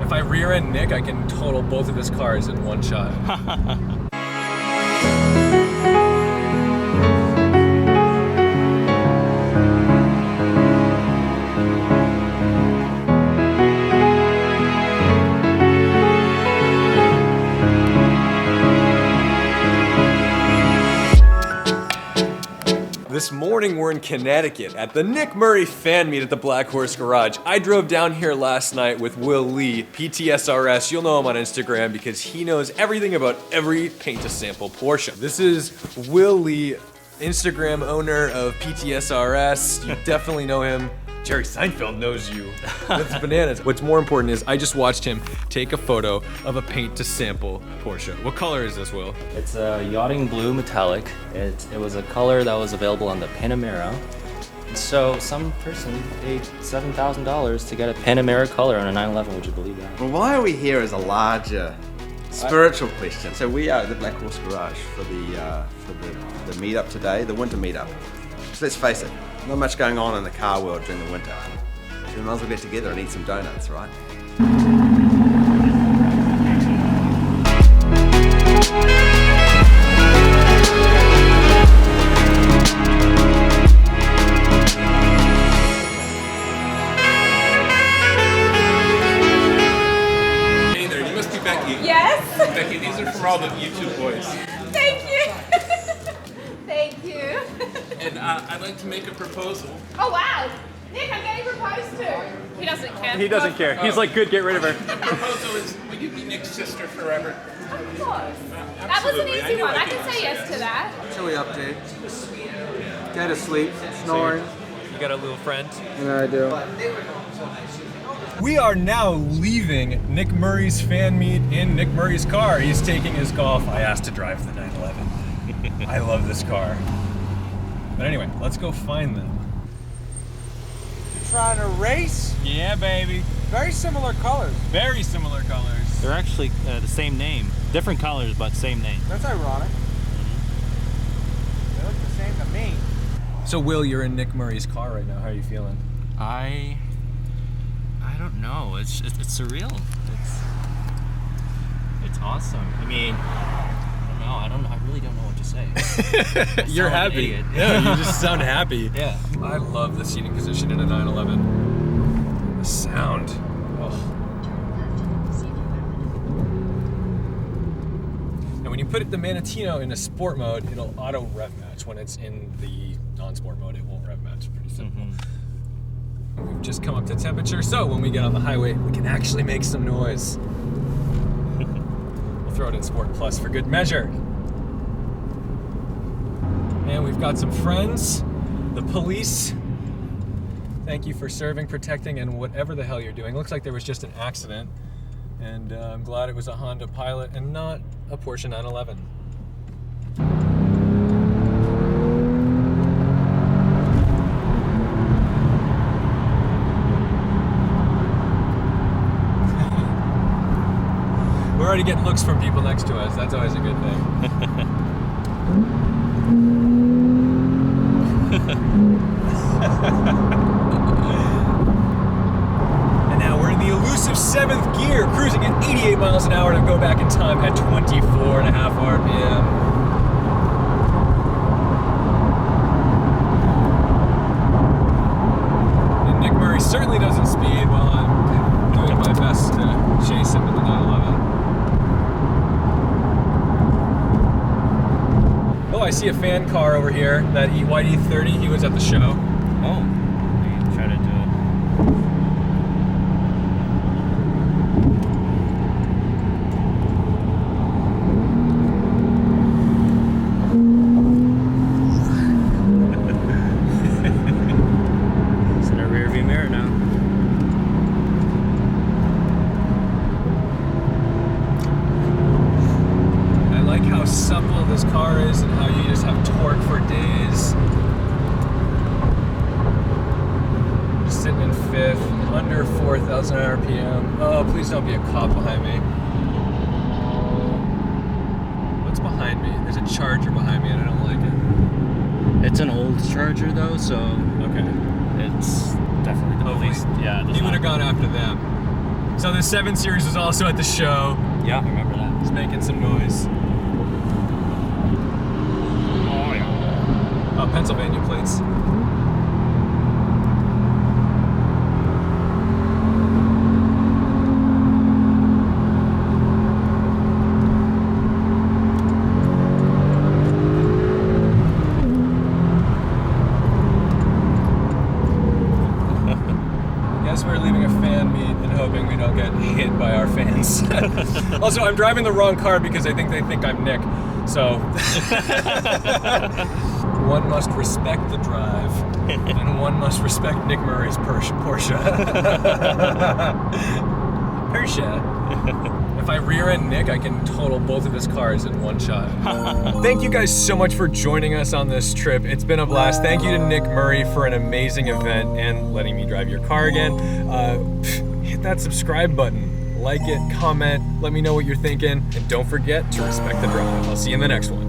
If I rear end Nick, I can total both of his cars in one shot. This morning we're in Connecticut at the Nick Murray fan meet at the Black Horse Garage. I drove down here last night with Will Lee, PTSRS. You'll know him on Instagram because he knows everything about every paint to sample Porsche. This is Will Lee, Instagram owner of PTSRS. You definitely know him. Jerry Seinfeld knows you. That's bananas. What's more important is I just watched him take a photo of a paint to sample Porsche. What color is this, Will? It's a yachting blue metallic. It was a color that was available on the Panamera. So some person paid $7,000 to get a Panamera color on a 911, would you believe that? Well, why are we here is a larger spiritual question. So we are at the Black Horse Garage for the meetup today, the winter meetup. So let's face it, not much going on in the car world during the winter. So we might as well get together and eat some donuts, right? Hey there, you must be Becky. Yes. Becky, these are from all the YouTube boys. Thank you. Thank you. And I'd like to make a proposal. Oh wow. Nick, I'm getting proposed to. He doesn't care. He doesn't care. He's like, good, get rid of her. The proposal is, will you be Nick's sister forever? Of course. That was an Absolutely. easy one. I knew can say yes to that. Chilly update. Go to sleep, snoring. You got a little friend? Yeah, I do. We are now leaving Nick Murray's fan meet in Nick Murray's car. He's taking his Golf. I asked to drive the 911. I love this car. But anyway, let's go find them. Trying to race? Yeah, baby. Very similar colors. Very similar colors. They're actually the same name. Different colors, but same name. That's ironic. They look the same to me. So, Will, you're in Nick Murray's car right now. How are you feeling? I don't know. It's surreal. It's awesome. I mean, I don't know. I really don't know what to say. You're happy. Yeah, you just sound happy. Yeah. I love the seating position in a 911. The sound. Oh. And when you put the Manatino in a sport mode, it'll auto rev match. When it's in the non-sport mode, it won't rev match. Pretty simple. We've just come up to temperature, so when we get on the highway, we can actually make some noise. We'll throw it in Sport Plus for good measure. And we've got some friends, the police. Thank you for serving, protecting, and whatever the hell you're doing. Looks like there was just an accident, and I'm glad it was a Honda Pilot and not a Porsche 911. We're already getting looks from people next to us. That's always a good thing. And now we're in the elusive 7th gear, cruising at 88 miles an hour to go back in time at 24.5 RPM. And Nick Murray certainly doesn't speed while I'm doing my best to chase him in the 911. Oh, I see a fan car over here, that YD30, he was at the show. Oh, we try to do it. It's in our rearview mirror now. I like how supple this car is and how you just have torque for days. Just sitting in 5th, under 4,000 RPM. Oh, please don't be a cop behind me. What's behind me? There's a Charger behind me and I don't like it. It's an old Charger though, so Okay. it's definitely the police. Yeah, He would have gone after them. So the 7 Series was also at the show. Yeah, I remember that. It's making some noise. Oh yeah. Pennsylvania plates. Guess we're leaving a fan meet and hoping we don't get hit by our fans. Also, I'm driving the wrong car because I think they think I'm Nick. So one must respect the drive, and one must respect Nick Murray's Porsche. Porsche. If I rear-end Nick, I can total both of his cars in one shot. Thank you guys so much for joining us on this trip. It's been a blast. Thank you to Nick Murray for an amazing event and letting me drive your car again. Hit that subscribe button, like it, comment, let me know what you're thinking, and don't forget to respect the drive. I'll see you in the next one.